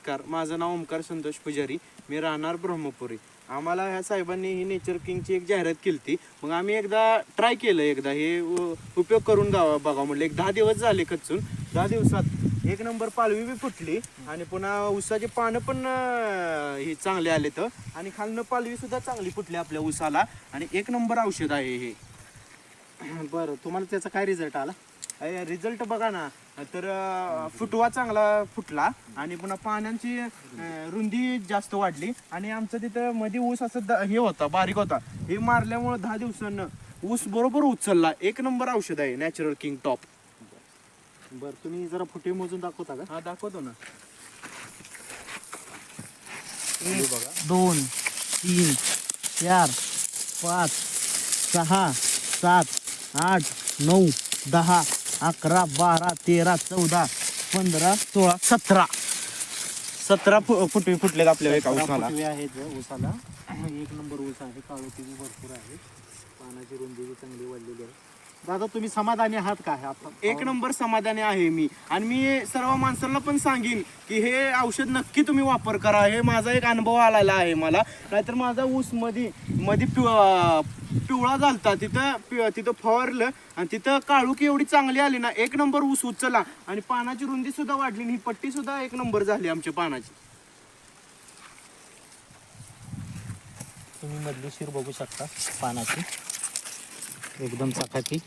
नमस्कार, माझं नाव ओमकार संतोष पुजारी, मी राहणार ब्रह्मपुरी. आम्हाला ह्या साहेबांनी ही नेचर किंगची एक जाहिरात केली होती. मग आम्ही एकदा ट्राय केलं, एकदा हे उपयोग करून बघा म्हटलं. एक 10 दिवस झाले कच्चून. 10 दिवसात एक नंबर पालवी बी फुटली आणि पुन्हा ऊसाचे पानं पण हे चांगले आले तर, आणि खालनं पालवी सुद्धा चांगली फुटली आपल्या ऊसाला. आणि एक नंबर औषध आहे हे. बरं, तुम्हाला त्याचा काय रिझल्ट आला? रिझल्ट बघा ना, तर फुटवा चांगला फुटला आणि पुन्हा पाण्याची रुंदी जास्त वाढली. आणि आमचं तिथं मध्ये ऊस असं हे होता, बारीक होता. हे मारल्यामुळं 10 दिवसांना ऊस बरोबर उचलला. एक नंबर औषध आहे नॅचरल किंग टॉप. बरं, तुम्ही जरा फुटे मोजून दाखवता का? हा, दाखवतो ना. 1 2 3 4 5 6 7 8 9 10 11 12 13 14 15 16 17 फुटवे फुटलेत आपल्या एका ऊसाला. फुटवे आहेत ऊसाला. एक नंबर ऊस आहे, काळोखी बी भरपूर आहे, पानाची रुंदी बी चांगली वाढलेली आहे. दादा, तुम्ही समाधानी आहात का? आता एक नंबर समाधानी आहे मी. आणि मी सर्व माणसांना पण सांगेन की हे औषध नक्की तुम्ही वापर करा. हे माझा एक अनुभव आलेला आहे मला. नाहीतर माझा ऊस मध्ये पिवळा झालता, तिथं फवारलं आणि तिथं काळुकी एवढी चांगली आली ना, एक नंबर ऊस उचलला. आणि पानाची रुंदी सुद्धा वाढली आणि ही पट्टी सुद्धा एक नंबर झाली आमच्या पानाची. तुम्ही मधली शिर बघू शकता पानाची, एकदम चकाकी.